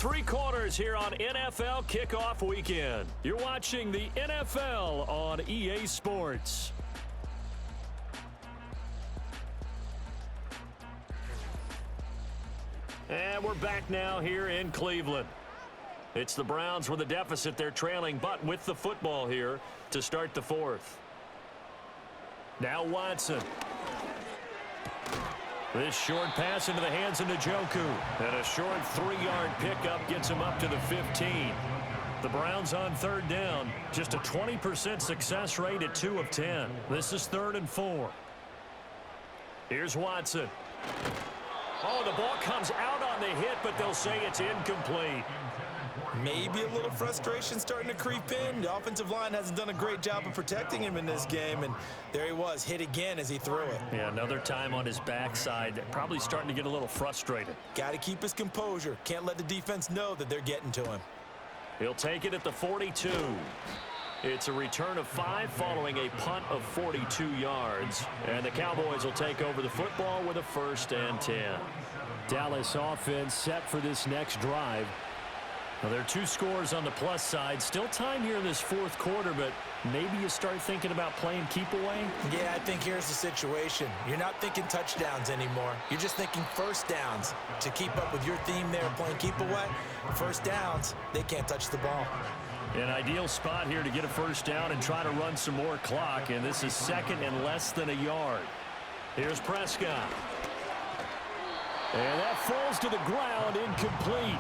Three quarters here on NFL Kickoff Weekend. You're watching the NFL on EA Sports. And we're back now here in Cleveland. It's the Browns with a deficit. They're trailing, but with the football here to start the fourth. Now Watson. This short pass into the hands of Njoku. And a short 3-yard pickup gets him up to the 15. The Browns on third down. Just a 20% success rate at 2 of 10. This is 3rd and 4. Here's Watson. Oh, the ball comes out on the hit, but they'll say it's incomplete. Maybe a little frustration starting to creep in. The offensive line hasn't done a great job of protecting him in this game, and there he was, hit again as he threw it. Yeah, another time on his backside, probably starting to get a little frustrated. Got to keep his composure. Can't let the defense know that they're getting to him. He'll take it at the 42. It's a return of 5 following a punt of 42 yards. And the Cowboys will take over the football with a 1st and 10. Dallas offense set for this next drive. Well, there are 2 scores on the plus side. Still time here in this fourth quarter, but maybe you start thinking about playing keep away? Yeah, I think here's the situation. You're not thinking touchdowns anymore. You're just thinking first downs. To keep up with your theme there, playing keep away, first downs, they can't touch the ball. An ideal spot here to get a first down and try to run some more clock, and this is 2nd and less than a yard. Here's Prescott. And that falls to the ground, incomplete.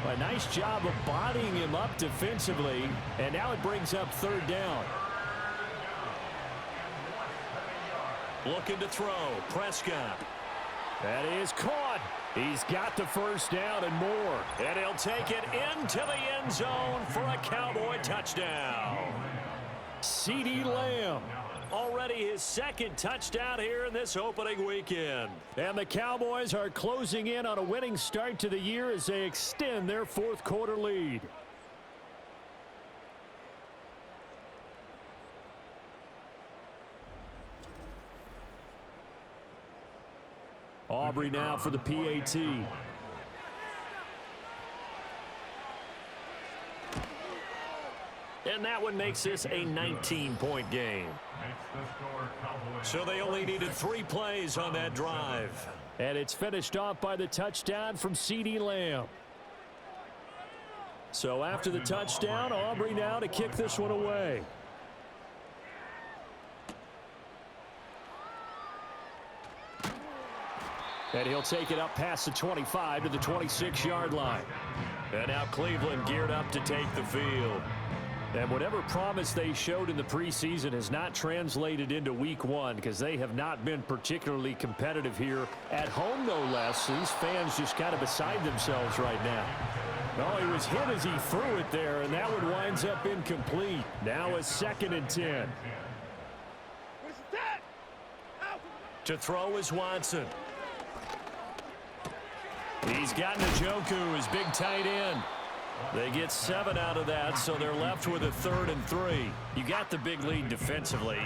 A nice job of bodying him up defensively, and now it brings up 3rd down. Looking to throw, Prescott. That is caught. He's got the first down and more. And he'll take it into the end zone for a Cowboy touchdown. CeeDee Lamb. Already his 2nd touchdown here in this opening weekend. And the Cowboys are closing in on a winning start to the year as they extend their fourth quarter lead. Aubrey now for the PAT. And that one makes this a 19-point game. So they only needed 3 plays on that drive. And it's finished off by the touchdown from CeeDee Lamb. So after the touchdown, Aubrey now to kick this one away. And he'll take it up past the 25 to the 26-yard line. And now Cleveland geared up to take the field. And whatever promise they showed in the preseason has not translated into week 1 because they have not been particularly competitive here at home, no less. These fans just kind of beside themselves right now. Oh, he was hit as he threw it there, and that one winds up incomplete. Now a 2nd and 10. To throw is Watson. He's got Njoku, his big tight end. They get 7 out of that, so they're left with a 3rd and 3. You got the big lead defensively.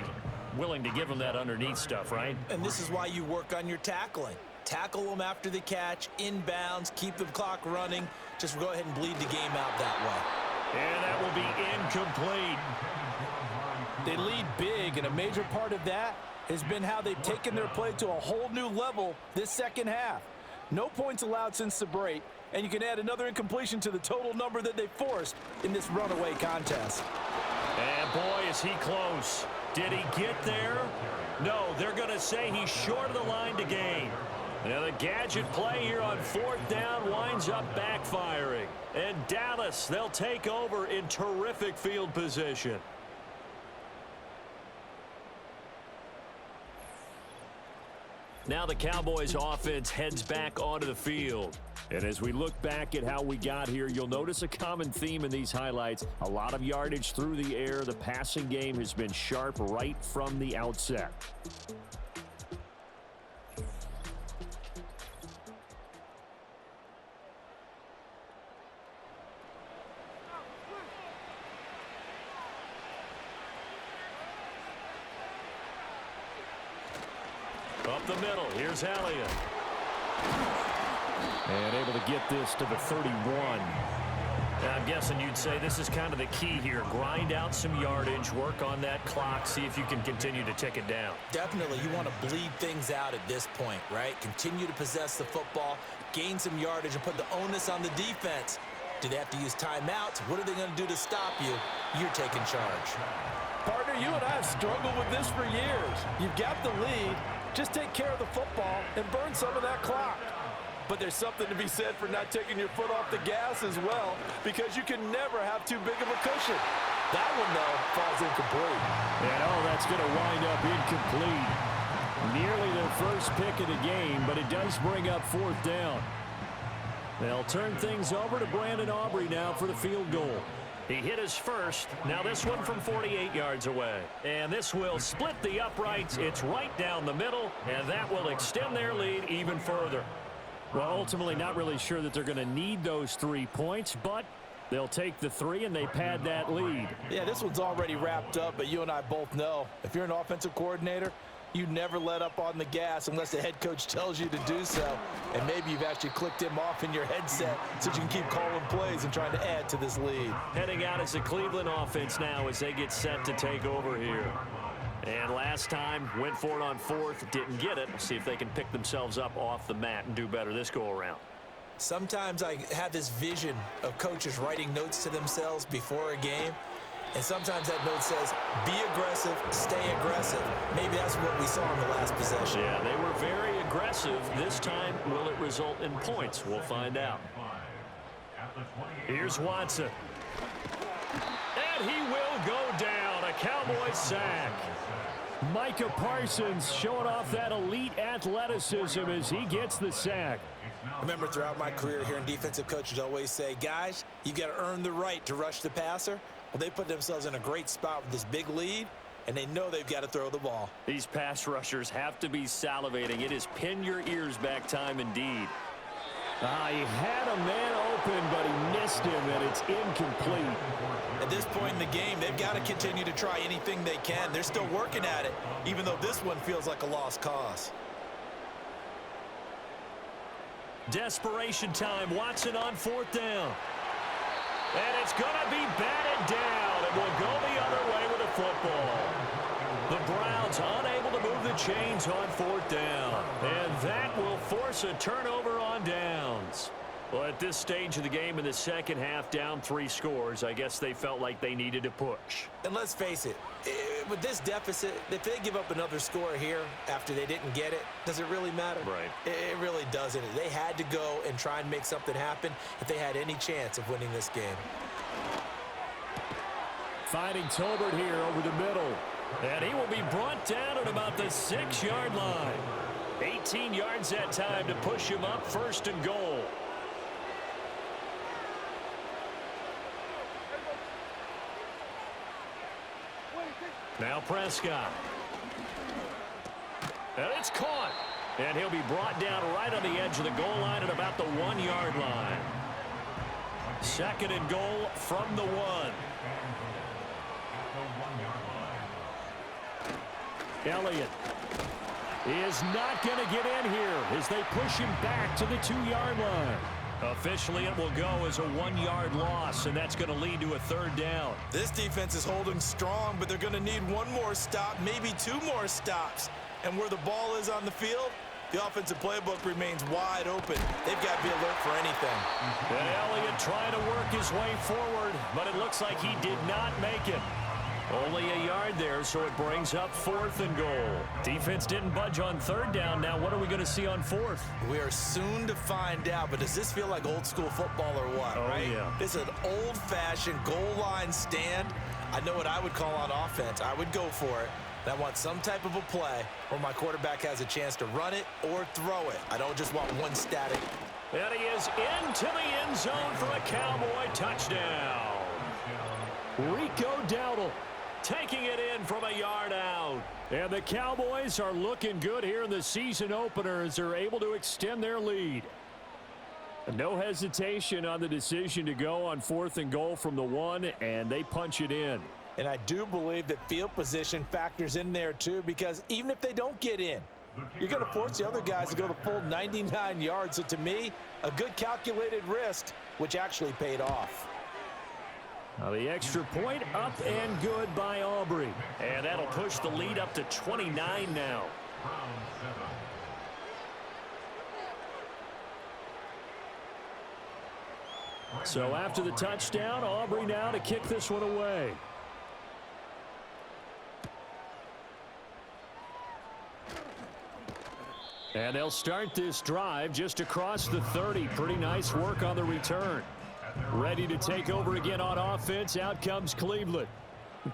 Willing to give them that underneath stuff, right? And this is why you work on your tackling. Tackle them after the catch, inbounds, keep the clock running. Just go ahead and bleed the game out that way. And that will be incomplete. They lead big, and a major part of that has been how they've taken their play to a whole new level this second half. No points allowed since the break, and you can add another incompletion to the total number that they forced in this runaway contest. And boy, is he close. Did he get there? No, they're going to say he's short of the line to gain. Now the gadget play here on 4th down winds up backfiring. And Dallas, they'll take over in terrific field position. Now the Cowboys offense heads back onto the field. And as we look back at how we got here, you'll notice a common theme in these highlights. A lot of yardage through the air. The passing game has been sharp right from the outset. Up the middle, here's Elliott. And able to get this to the 31. I'm guessing you'd say this is kind of the key here. Grind out some yardage, work on that clock, see if you can continue to tick it down. Definitely, you want to bleed things out at this point, right? Continue to possess the football, gain some yardage, and put the onus on the defense. Do they have to use timeouts? What are they going to do to stop you? You're taking charge. Partner, you and I have struggled with this for years. You've got the lead. Just take care of the football and burn some of that clock. But there's something to be said for not taking your foot off the gas as well, because you can never have too big of a cushion. That one, though, falls incomplete. And, that's going to wind up incomplete. Nearly their first pick of the game, but it does bring up 4th down. They'll turn things over to Brandon Aubrey now for the field goal. He hit his first. Now this one from 48 yards away. And this will split the uprights. It's right down the middle, and that will extend their lead even further. Well, ultimately not really sure that they're going to need those 3 points, but they'll take the 3 and they pad that lead. Yeah, this one's already wrapped up, but you and I both know if you're an offensive coordinator, you never let up on the gas unless the head coach tells you to do so. And maybe you've actually clicked him off in your headset so you can keep calling plays and trying to add to this lead. Heading out as the Cleveland offense now as they get set to take over here. And last time, went for it on 4th, didn't get it. We'll see if they can pick themselves up off the mat and do better this go-around. Sometimes I have this vision of coaches writing notes to themselves before a game, and sometimes that note says, be aggressive, stay aggressive. Maybe that's what we saw in the last possession. Yeah, they were very aggressive. This time, will it result in points? We'll find out. Here's Watson. And he will go down. A Cowboys sack. Micah Parsons showing off that elite athleticism as he gets the sack. I remember throughout my career hearing defensive coaches always say, guys, you got to earn the right to rush the passer. Well, they put themselves in a great spot with this big lead, and they know they've got to throw the ball. These pass rushers have to be salivating. It is pin your ears back time indeed. He had a man open, but he missed him, and it's incomplete. At this point in the game, they've got to continue to try anything they can. They're still working at it, even though this one feels like a lost cause. Desperation time. Watson on 4th down. And it's going to be batted down. It will go the other way with the football. The Browns unable to move the chains on 4th down. And that will force a turnover on downs. Well, at this stage of the game in the second half, down 3 scores, I guess they felt like they needed to push. And let's face it, with this deficit, if they give up another score here after they didn't get it, does it really matter? Right. It really doesn't. They had to go and try and make something happen if they had any chance of winning this game. Finding Tolbert here over the middle. And he will be brought down at about the 6-yard line. 18 yards that time to push him up 1st and goal. Now Prescott. And it's caught. And he'll be brought down right on the edge of the goal line at about the 1-yard line. 2nd and goal from the 1. Elliott is not going to get in here as they push him back to the 2-yard line. Officially, it will go as a 1-yard loss, and that's going to lead to a 3rd down. This defense is holding strong, but they're going to need one more stop, maybe 2 more stops. And where the ball is on the field, the offensive playbook remains wide open. They've got to be alert for anything. And Elliott trying to work his way forward, but it looks like he did not make it. Only a yard there, so it brings up 4th and goal. Defense didn't budge on 3rd down. Now what are we going to see on 4th? We are soon to find out, but does this feel like old school football or what, right? Yeah. This is an old-fashioned goal line stand. I know what I would call on offense. I would go for it. I want some type of a play where my quarterback has a chance to run it or throw it. I don't just want one static. And he is into the end zone for a Cowboy touchdown. Rico Dowdle taking it in from a yard out. And the Cowboys are looking good here in the season opener as they're able to extend their lead. No hesitation on the decision to go on 4th and goal from the 1, and they punch it in. And I do believe that field position factors in there too, because even if they don't get in, you're going to force the other guys to go the full 99 yards. So to me, a good calculated risk, which actually paid off. Now the extra point up and good by Aubrey. And that'll push the lead up to 29 now. So after the touchdown, Aubrey now to kick this one away. And they'll start this drive just across the 30. Pretty nice work on the return. Ready to take over again on offense. Out comes Cleveland.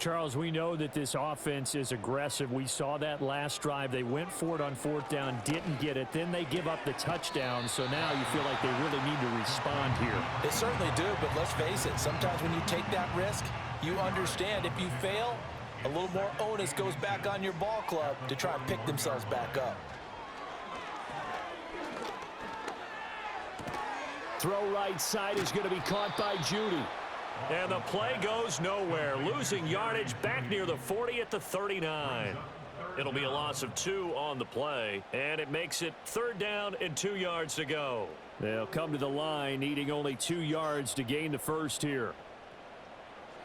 Charles, we know that this offense is aggressive. We saw that last drive. They went for it on fourth down, didn't get it. Then they give up the touchdown. So now you feel like they really need to respond here. They certainly do, but let's face it. Sometimes when you take that risk, you understand if you fail, a little more onus goes back on your ball club to try and pick themselves back up. Throw right side is going to be caught by Judy. And the play goes nowhere. Losing yardage back near the 40 at the 39. It'll be a loss of 2 on the play. And it makes it 3rd down and 2 yards to go. They'll come to the line needing only 2 yards to gain the first here.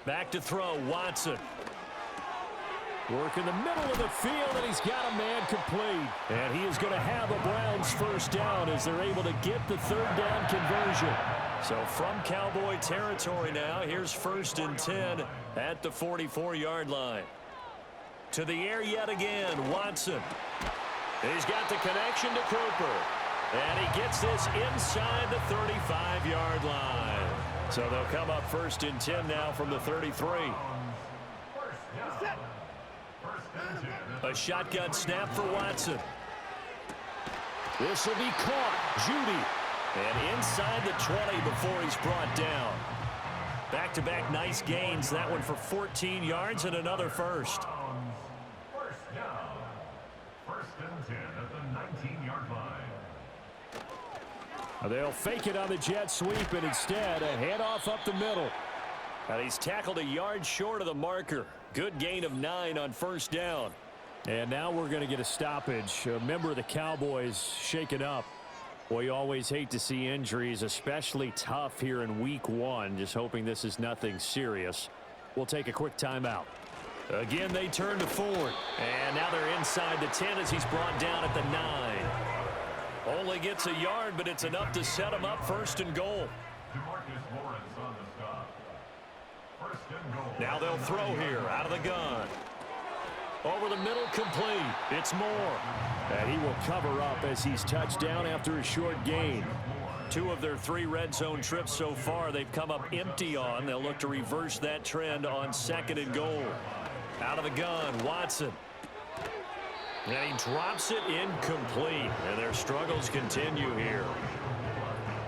Back to throw, Watson. Work in the middle of the field, and he's got a man complete. And he is going to have a Browns first down as they're able to get the 3rd down conversion. So from Cowboy territory now, here's 1st and 10 at the 44-yard line. To the air yet again, Watson. He's got the connection to Cooper. And he gets this inside the 35-yard line. So they'll come up 1st and 10 now from the 33. A shotgun snap for Watson. This will be caught. Judy. And inside the 20 before he's brought down. Back-to-back nice gains. That one for 14 yards and another first. First down. 1st and 10 at the 19-yard line. They'll fake it on the jet sweep, and instead a handoff up the middle. And he's tackled a yard short of the marker. Good gain of 9 on 1st down. And now we're going to get a stoppage. A member of the Cowboys shaken up. Well, you always hate to see injuries, especially tough here in week 1. Just hoping this is nothing serious. We'll take a quick timeout. Again, they turn to Ford. And now they're inside the 10 as he's brought down at the 9. Only gets a yard, but it's enough to set him up 1st and goal. Now they'll throw here out of the gun. Over the middle, complete. It's Moore. And he will cover up as he's touched down after a short gain. 2 of their 3 red zone trips so far they've come up empty on. They'll look to reverse that trend on 2nd and goal. Out of the gun, Watson. And he drops it incomplete. And their struggles continue here.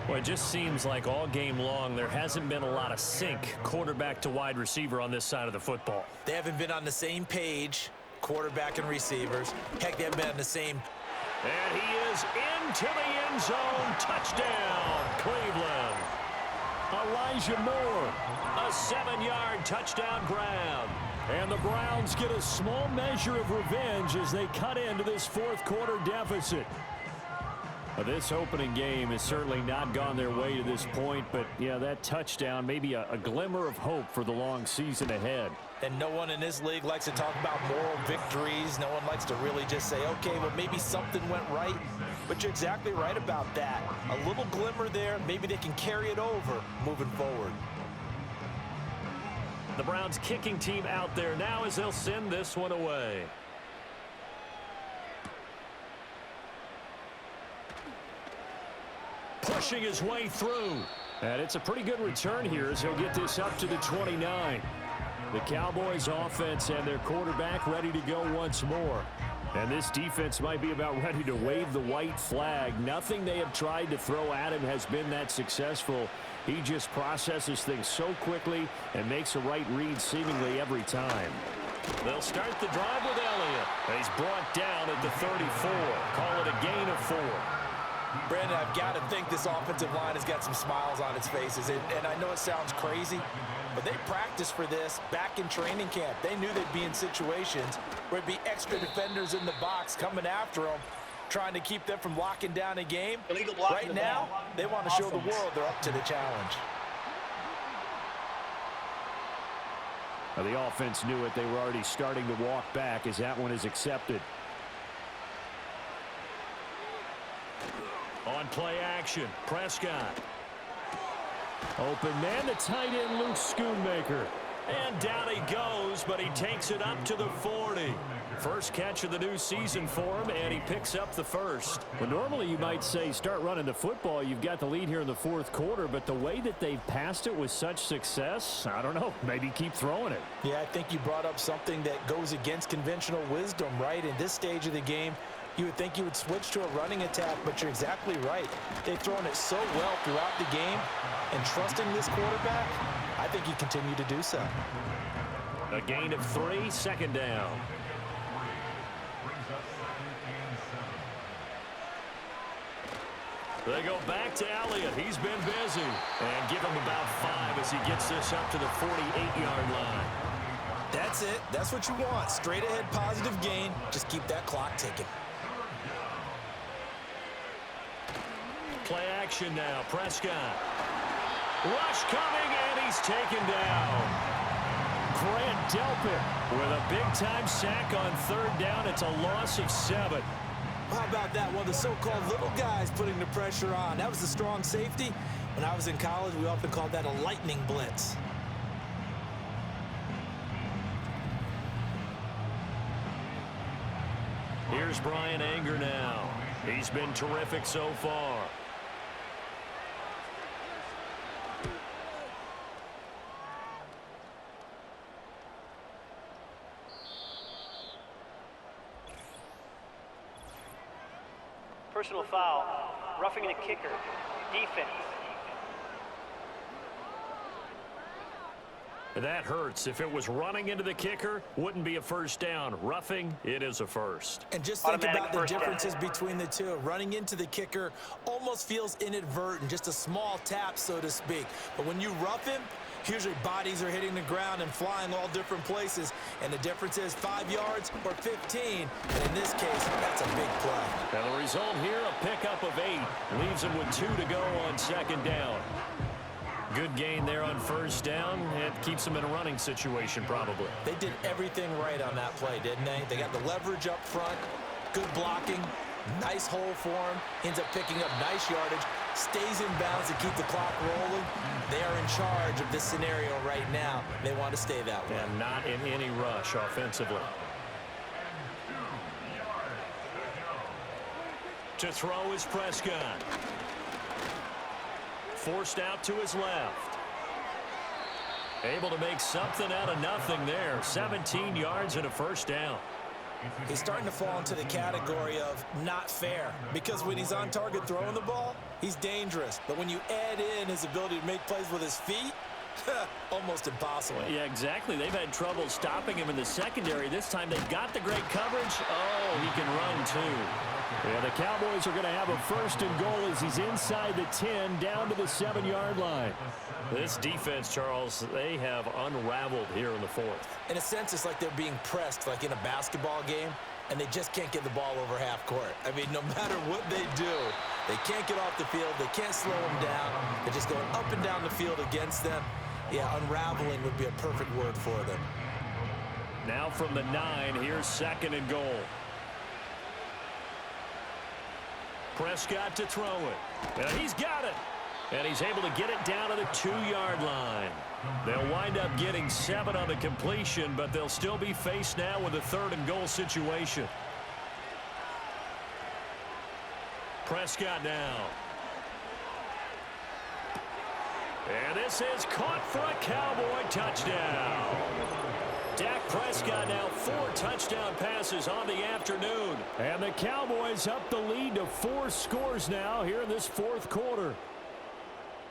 Well, it just seems like all game long there hasn't been a lot of sync quarterback to wide receiver on this side of the football. They haven't been on the same page, quarterback and receivers. Heck, they haven't been on the same. And he is into the end zone. Touchdown, Cleveland. Elijah Moore, a 7-yard touchdown grab. And the Browns get a small measure of revenge as they cut into this 4th quarter deficit. This opening game has certainly not gone their way to this point, but yeah, that touchdown, maybe a glimmer of hope for the long season ahead. And no one in this league likes to talk about moral victories. No one likes to really just say, okay, well, maybe something went right. But you're exactly right about that. A little glimmer there, maybe they can carry it over moving forward. The Browns kicking team out there now as they'll send this one away. Pushing his way through. And it's a pretty good return here as he'll get this up to the 29. The Cowboys offense and their quarterback ready to go once more. And this defense might be about ready to wave the white flag. Nothing they have tried to throw at him has been that successful. He just processes things so quickly and makes a right read seemingly every time. They'll start the drive with Elliott. He's brought down at the 34. Call it a gain of 4. Brandon, I've got to think this offensive line has got some smiles on its faces. And I know it sounds crazy, but they practiced for this back in training camp. They knew they'd be in situations where it'd be extra defenders in the box coming after them. trying to keep them from locking down a game. Right now, they want to show the world they're up to the challenge. Well, the offense knew it. They were already starting to walk back as that one is accepted. On play action, Prescott. Open man, the tight end, Luke Schoonmaker. And down he goes, but he takes it up to the 40. First catch of the new season for him, and he picks up the first. Well, normally you might say start running the football. You've got the lead here in the fourth quarter, but the way that they've passed it with such success, I don't know, maybe keep throwing it. Yeah, I think you brought up something that goes against conventional wisdom, right? In this stage of the game, you would think you would switch to a running attack, but you're exactly right. They've thrown it so well throughout the game, and trusting this quarterback, I think you continue to do so. A gain of 3, second down. They go back to Elliott. He's been busy. And give him about 5 as he gets this up to the 48-yard line. That's it. That's what you want. Straight ahead positive gain. Just keep that clock ticking. Play action now. Prescott. Rush coming, and he's taken down. Grant Delpit with a big-time sack on third down. It's a loss of 7. How about that one? The so-called little guys putting the pressure on. That was the strong safety. When I was in college, we often called that a lightning blitz. Here's Brian Anger now. He's been terrific so far. Personal foul, roughing the kicker, defense. That hurts. If it was running into the kicker, wouldn't be a first down. Roughing, it is a first. And just think about the differences between the two. Running into the kicker almost feels inadvertent, just a small tap, so to speak. But when you rough him, usually bodies are hitting the ground and flying all different places. And the difference is 5 yards or 15. And in this case, that's a big play. And the result here, a pickup of 8. Leaves him with 2 to go on second down. Good gain there on first down. It keeps them in a running situation probably. They did everything right on that play, didn't they? They got the leverage up front, good blocking, nice hole for him, ends up picking up nice yardage, stays in bounds to keep the clock rolling. They are in charge of this scenario right now. They want to stay that way. And not in any rush offensively. To throw is Prescott. Forced out to his left. Able to make something out of nothing there. 17 yards and a first down. He's starting to fall into the category of not fair, because when he's on target throwing the ball, he's dangerous. But when you add in his ability to make plays with his feet, almost impossible. Well, yeah, exactly. They've had trouble stopping him in the secondary. This time they've got the great coverage. Oh, he can run too. Yeah, the Cowboys are going to have a first and goal as he's inside the 10, down to the 7-yard line. This defense, Charles, they have unraveled here in the fourth. In a sense, it's like they're being pressed, like in a basketball game, and they just can't get the ball over half court. I mean, no matter what they do, they can't get off the field. They can't slow them down. They're just going up and down the field against them. Yeah, unraveling would be a perfect word for them. Now from the 9, here's second and goal. Prescott to throw it. And he's got it. And he's able to get it down to the 2-yard line. They'll wind up getting 7 on the completion, but they'll still be faced now with a third and goal situation. Prescott now. And this is caught for a Cowboy touchdown. Dak Prescott now 4 touchdown passes on the afternoon. And the Cowboys up the lead to 4 scores now here in this fourth quarter.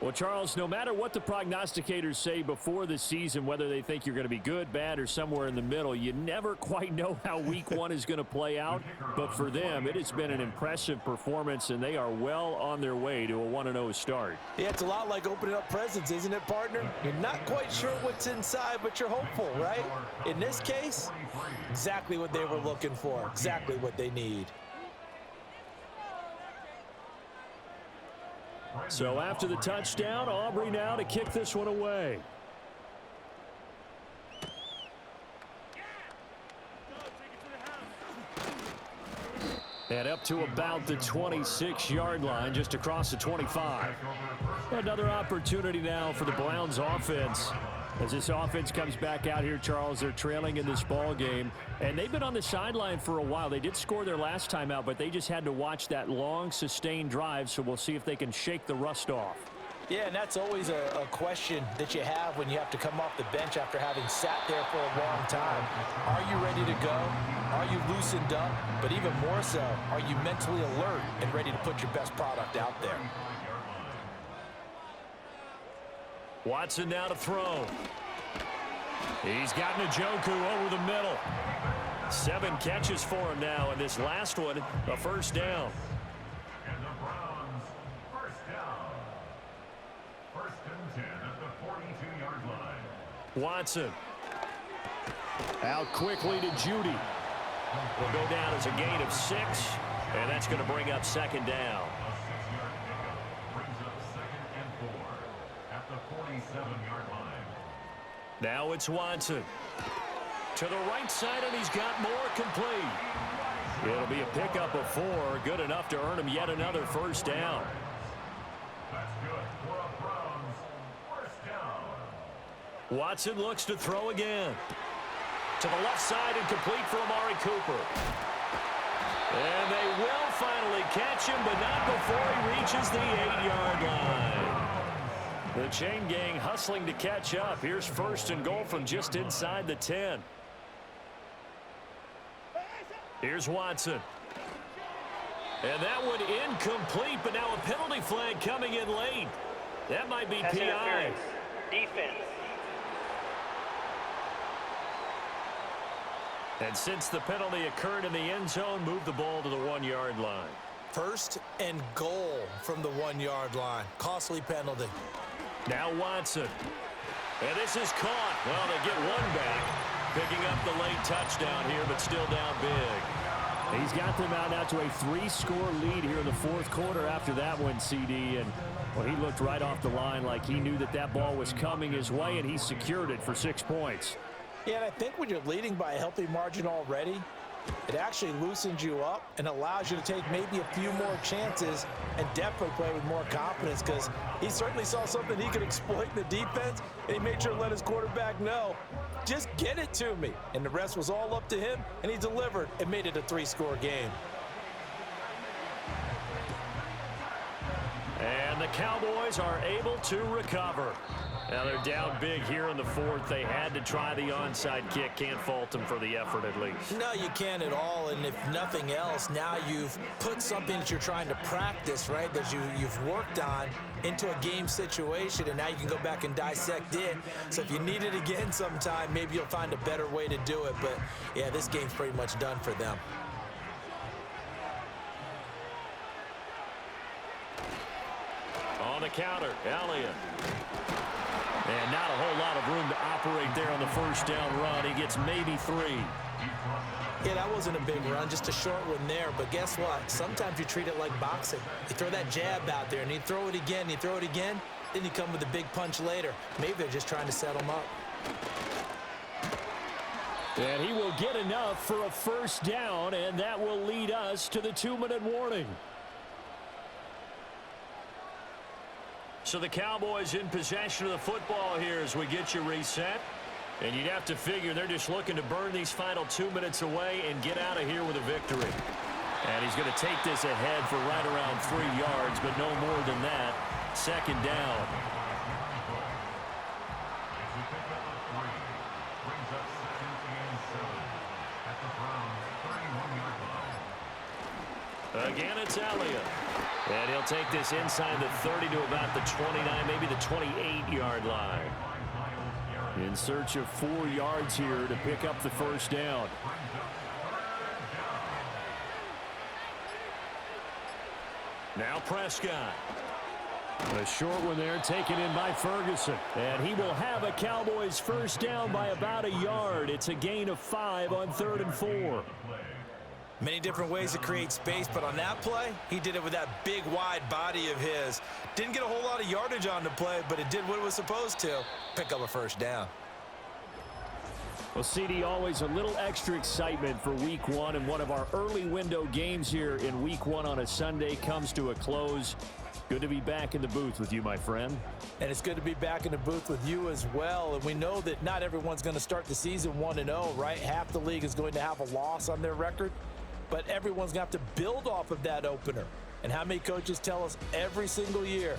Well, Charles, no matter what the prognosticators say before the season, whether they think you're going to be good, bad, or somewhere in the middle, you never quite know how week 1 is going to play out. But for them, it has been an impressive performance, and they are well on their way to a 1-0 start. Yeah, it's a lot like opening up presents, isn't it, partner? You're not quite sure what's inside, but you're hopeful, right? In this case, exactly what they were looking for, exactly what they need. So after the touchdown, Aubrey now to kick this one away. And up to about the 26-yard line, just across the 25. Another opportunity now for the Browns offense. As this offense comes back out here, Charles, they're trailing in this ball game. And they've been on the sideline for a while. They did score their last time out, but they just had to watch that long, sustained drive. So we'll see if they can shake the rust off. Yeah, and that's always a question that you have when you have to come off the bench after having sat there for a long time. Are you ready to go? Are you loosened up? But even more so, are you mentally alert and ready to put your best product out there? Watson now to throw. He's got Njoku over the middle. 7 catches for him now, and this last one, a first down. And the Browns, first down. First and 10 at the 42-yard line. Watson. Out quickly to Judy. Will go down as a gain of 6, and that's going to bring up second down. A 6-yard pickup brings up second and 4 at the 47-yard line. Now it's Watson. To the right side, and he's got more complete. It'll be a pickup of 4, good enough to earn him yet another first down. That's good for a Browns first down. Watson looks to throw again. To the left side and complete for Amari Cooper. And they will finally catch him, but not before he reaches the 8-yard line. The chain gang hustling to catch up. Here's first and goal from just inside the 10. Here's Watson. And that one incomplete, but now a penalty flag coming in late. That might be Pass PI. interference. Defense. And since the penalty occurred in the end zone, move the ball to the 1-yard line. First and goal from the 1-yard line. Costly penalty. Now Watson. And this is caught. Well, they get one back. Picking up the late touchdown here, but still down big. He's got them out now to a 3-score lead here in the fourth quarter after that one, CD. And, well, he looked right off the line like he knew that that ball was coming his way, and he secured it for 6 points. Yeah, and I think when you're leading by a healthy margin already, it actually loosens you up and allows you to take maybe a few more chances and definitely play with more confidence, because he certainly saw something he could exploit in the defense, and he made sure to let his quarterback know, just get it to me. And the rest was all up to him, and he delivered and made it a 3-score game. And the Cowboys are able to recover. Now they're down big here in the fourth. They had to try the onside kick. Can't fault them for the effort at least. No, you can't at all. And if nothing else, now you've put something that you're trying to practice, right, that you've worked on into a game situation, and now you can go back and dissect it. So if you need it again sometime, maybe you'll find a better way to do it. But, yeah, this game's pretty much done for them. On the counter, Elliott. And not a whole lot of room to operate there on the first down run. He gets maybe 3. Yeah, that wasn't a big run, just a short one there. But guess what? Sometimes you treat it like boxing. You throw that jab out there, and you throw it again, you throw it again, then you come with a big punch later. Maybe they're just trying to set him up. And he will get enough for a first down, and that will lead us to the 2-minute warning. So the Cowboys in possession of the football here as we get you reset. And you'd have to figure they're just looking to burn these final 2 minutes away and get out of here with a victory. And he's going to take this ahead for right around 3 yards, but no more than that. Second down. Again, it's Elliott. And he'll take this inside the 30 to about the 29, maybe the 28-yard line. In search of 4 yards here to pick up the first down. Now Prescott. A short one there taken in by Ferguson. And he will have a Cowboys first down by about a yard. It's a gain of 5 on 3rd and 4. Many different ways to create space, but on that play, he did it with that big, wide body of his. Didn't get a whole lot of yardage on the play, but it did what it was supposed to. Pick up a first down. Well, CD, always a little extra excitement for Week 1, and one of our early window games here in Week 1 on a Sunday comes to a close. Good to be back in the booth with you, my friend. And it's good to be back in the booth with you as well. And we know that not everyone's going to start the season 1-0, right? Half the league is going to have a loss on their record, but everyone's going to have to build off of that opener. And how many coaches tell us every single year,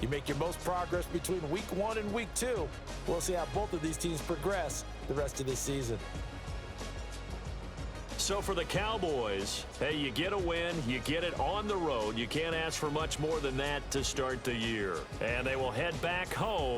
you make your most progress between Week 1 and Week 2. We'll see how both of these teams progress the rest of this season. So for the Cowboys, hey, you get a win, you get it on the road. You can't ask for much more than that to start the year. And they will head back home